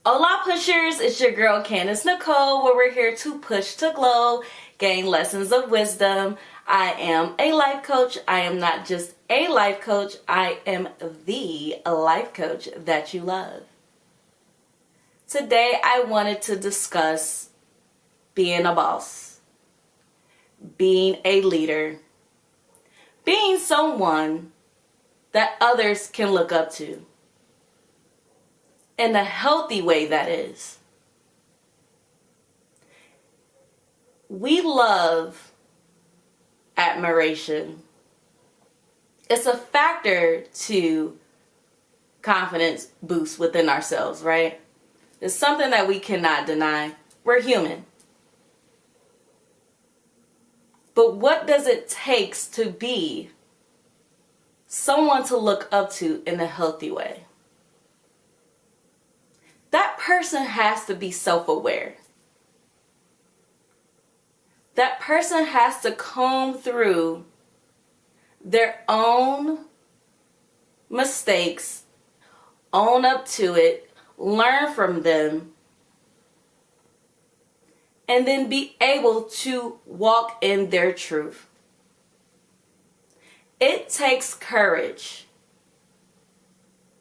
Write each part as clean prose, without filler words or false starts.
Hola Pushers, it's your girl Candace Nicole, where we're here to push to glow, gain lessons of wisdom. I am a life coach. I am not just a life coach, I am the life coach that you love. Today I wanted to discuss being a boss, being a leader, being someone that others can look up to. In a healthy way, that is. We love admiration. It's a factor to confidence boost within ourselves, right? It's something that we cannot deny. We're human. But what does it take to be someone to look up to in a healthy way? That person has to be self-aware. That person has to comb through their own mistakes, own up to it, learn from them, and then be able to walk in their truth. It takes courage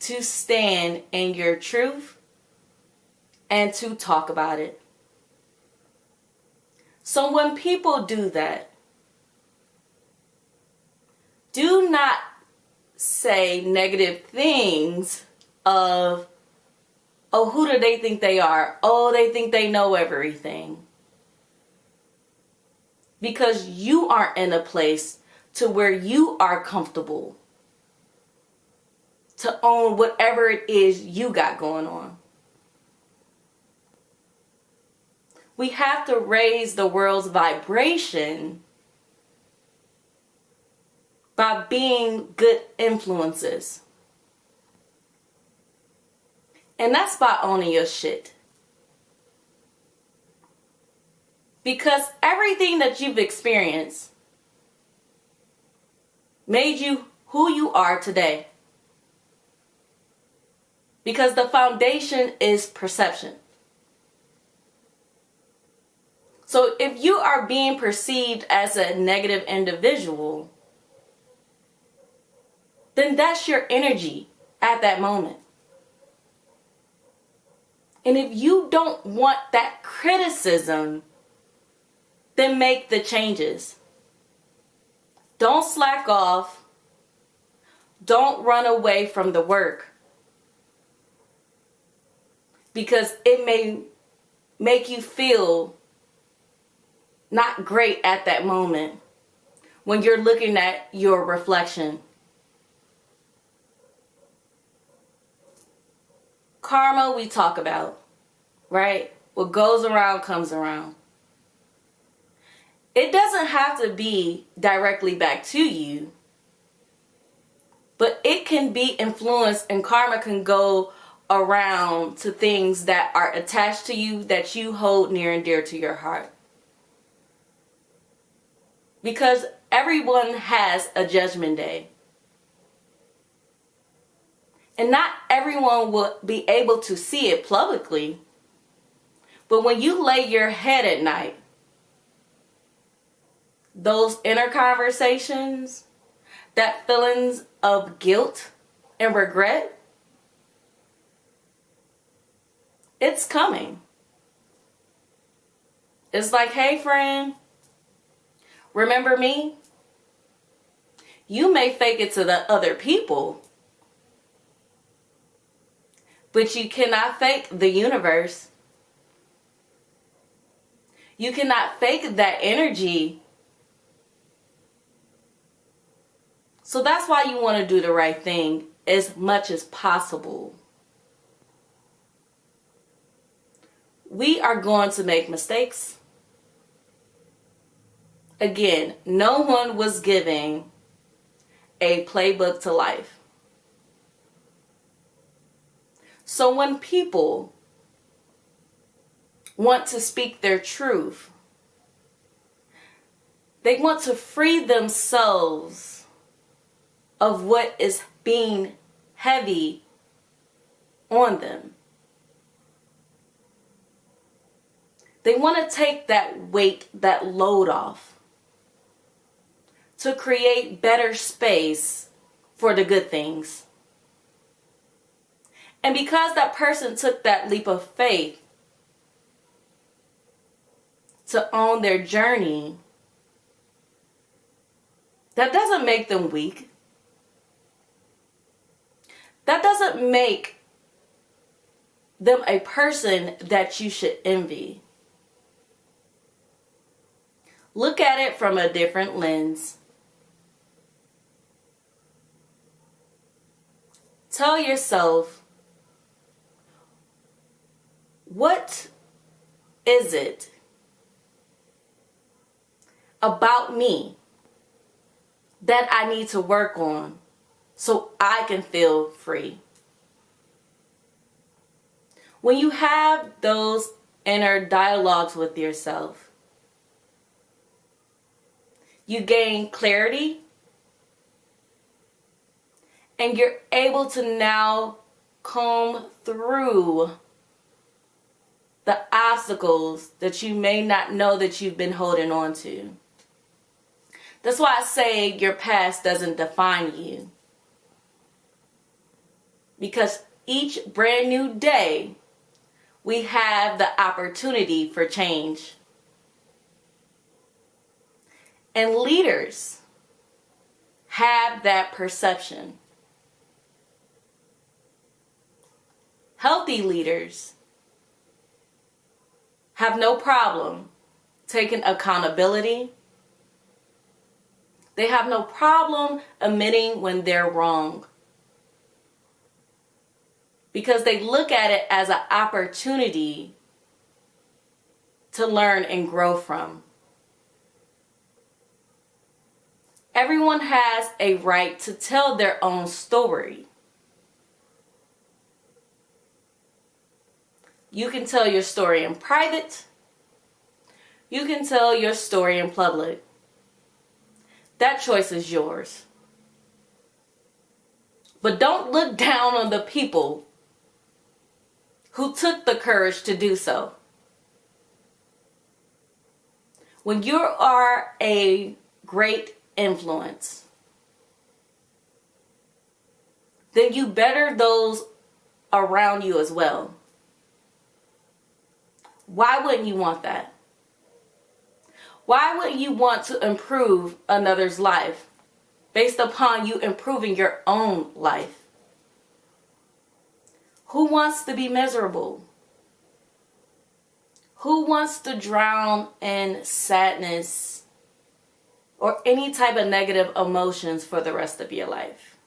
to stand in your truth and to talk about it. So when people do that, do not say negative things of, oh, who do they think they are? Oh, they think they know everything. Because you aren't in a place to where you are comfortable to own whatever it is you got going on. We have to raise the world's vibration by being good influences. And that's by owning your shit. Because everything that you've experienced made you who you are today. Because the foundation is perception. So if you are being perceived as a negative individual, then that's your energy at that moment. And if you don't want that criticism, then make the changes. Don't slack off. Don't run away from the work. Because it may make you feel not great at that moment when you're looking at your reflection. Karma we talk about, right? What goes around comes around. It doesn't have to be directly back to you, but it can be influenced, and karma can go around to things that are attached to you that you hold near and dear to your heart. Because everyone has a judgment day. And not everyone will be able to see it publicly. But when you lay your head at night, those inner conversations, that feelings of guilt and regret, it's coming. It's like, hey friend, remember me? You may fake it to the other people, but you cannot fake the universe. You cannot fake that energy. So that's why you want to do the right thing as much as possible. We are going to make mistakes. Again, no one was giving a playbook to life. So when people want to speak their truth, they want to free themselves of what is being heavy on them. They want to take that weight, that load off to create better space for the good things. And because that person took that leap of faith to own their journey, that doesn't make them weak. That doesn't make them a person that you should envy. Look at it from a different lens. Tell yourself, what is it about me that I need to work on so I can feel free? When you have those inner dialogues with yourself, you gain clarity, and you're able to now comb through the obstacles that you may not know that you've been holding on to. That's why I say your past doesn't define you. Because each brand new day, we have the opportunity for change. And leaders have that perception. Healthy leaders have no problem taking accountability. They have no problem admitting when they're wrong, because they look at it as an opportunity to learn and grow from. Everyone has a right to tell their own story. You can tell your story in private. You can tell your story in public. That choice is yours. But don't look down on the people who took the courage to do so. When you are a great influence, then you better those around you as well. Why wouldn't you want that? Why wouldn't you want to improve another's life based upon you improving your own life? Who wants to be miserable? Who wants to drown in sadness or any type of negative emotions for the rest of your life?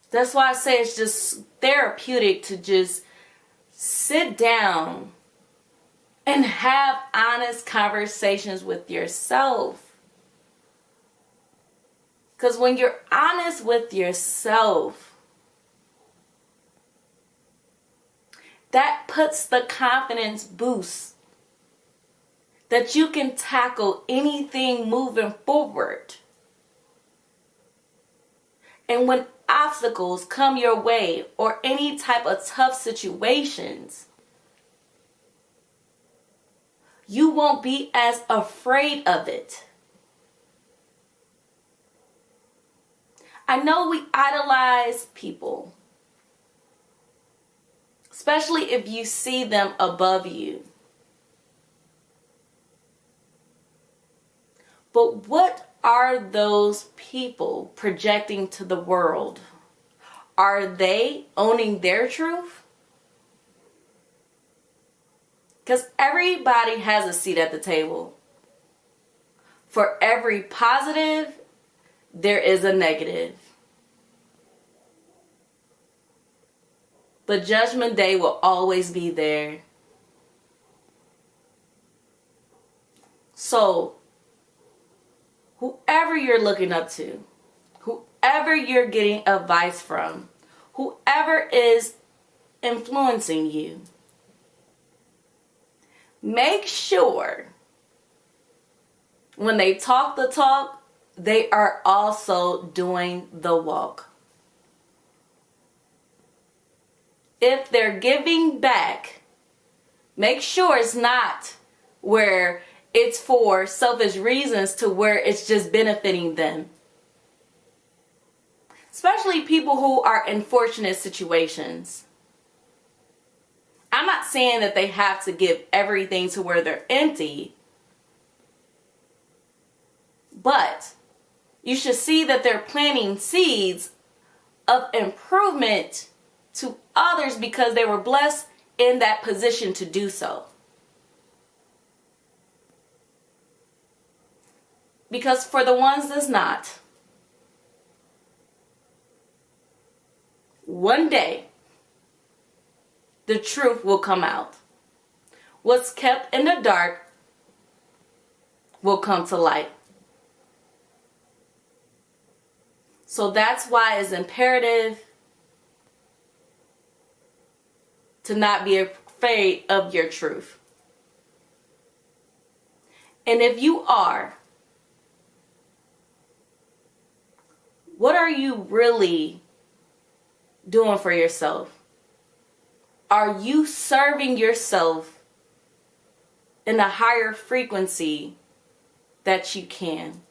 That's why I say it's just therapeutic to just sit down and have honest conversations with yourself. Because when you're honest with yourself, that puts the confidence boost that you can tackle anything moving forward. And when obstacles come your way or any type of tough situations, you won't be as afraid of it. I know we idolize people, especially if you see them above you. But what are those people projecting to the world? Are they owning their truth? Because everybody has a seat at the table. For every positive, there is a negative. But Judgment Day will always be there. So, whoever you're looking up to, whoever you're getting advice from, whoever is influencing you, make sure when they talk the talk, they are also doing the walk. If they're giving back, Make sure it's not where it's for selfish reasons to where it's just benefiting them. Especially people who are in fortunate situations. I'm not saying that they have to give everything to where they're empty. But you should see that they're planting seeds of improvement to others because they were blessed in that position to do so. Because for the ones that's not, one day the truth will come out. What's kept in the dark will come to light. So that's why it's imperative to not be afraid of your truth. And if you are, what are you really doing for yourself? Are you serving yourself in a higher frequency that you can?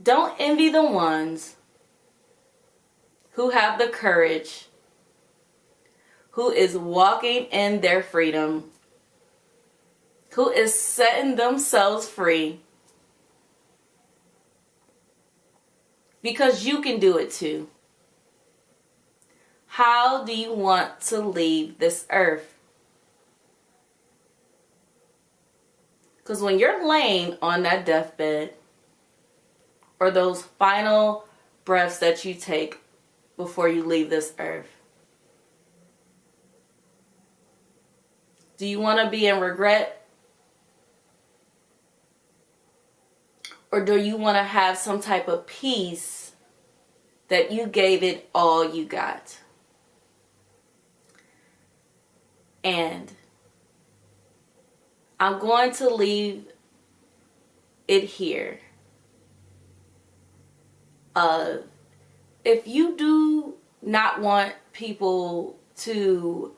Don't envy the ones who have the courage, who is walking in their freedom, who is setting themselves free. Because you can do it too. How do you want to leave this earth? Because when you're laying on that deathbed, or those final breaths that you take before you leave this earth, do you want to be in regret? Or do you want to have some type of peace that you gave it all you got? And I'm going to leave it here. If you do not want people to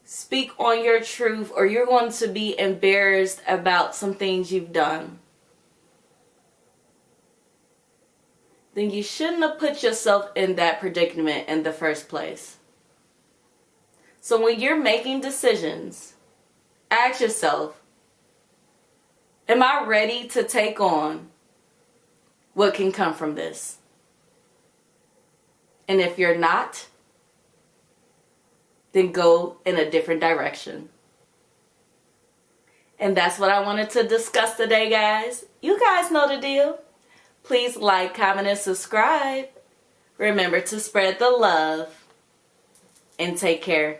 speak on your truth, or you're going to be embarrassed about some things you've done, then you shouldn't have put yourself in that predicament in the first place. So when you're making decisions, ask yourself, am I ready to take on what can come from this? And if you're not, then go in a different direction. And that's what I wanted to discuss today, guys. You guys know the deal. Please like, comment, and subscribe. Remember to spread the love. And take care.